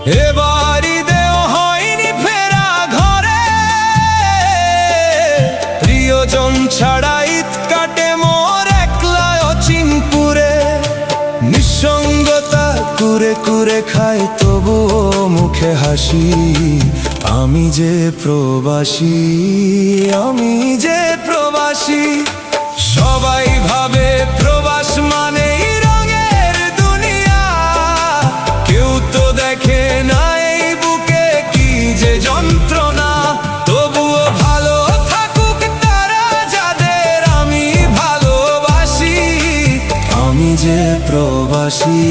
এবারই দেও হয়নি ফেরা ঘরে, প্রিয়জন ছাড়া ঈদ কাটে মোর একলা অচিনপুরে। নিঃসঙ্গতা কুরে কুরে খাই তবুও মুখে হাসি, আমি যে প্রবাসী, আমি যে প্রবাসী। সবাই ভাবে প্রবাস মানেই রঙের দুনিয়া, কেউ তো দেখে না এই বুকে কি যে যন্ত্রণা। তবুও ভালো থাকুক তারা যাদের আমি ভালোবাসি, আমি যে প্রবাসী।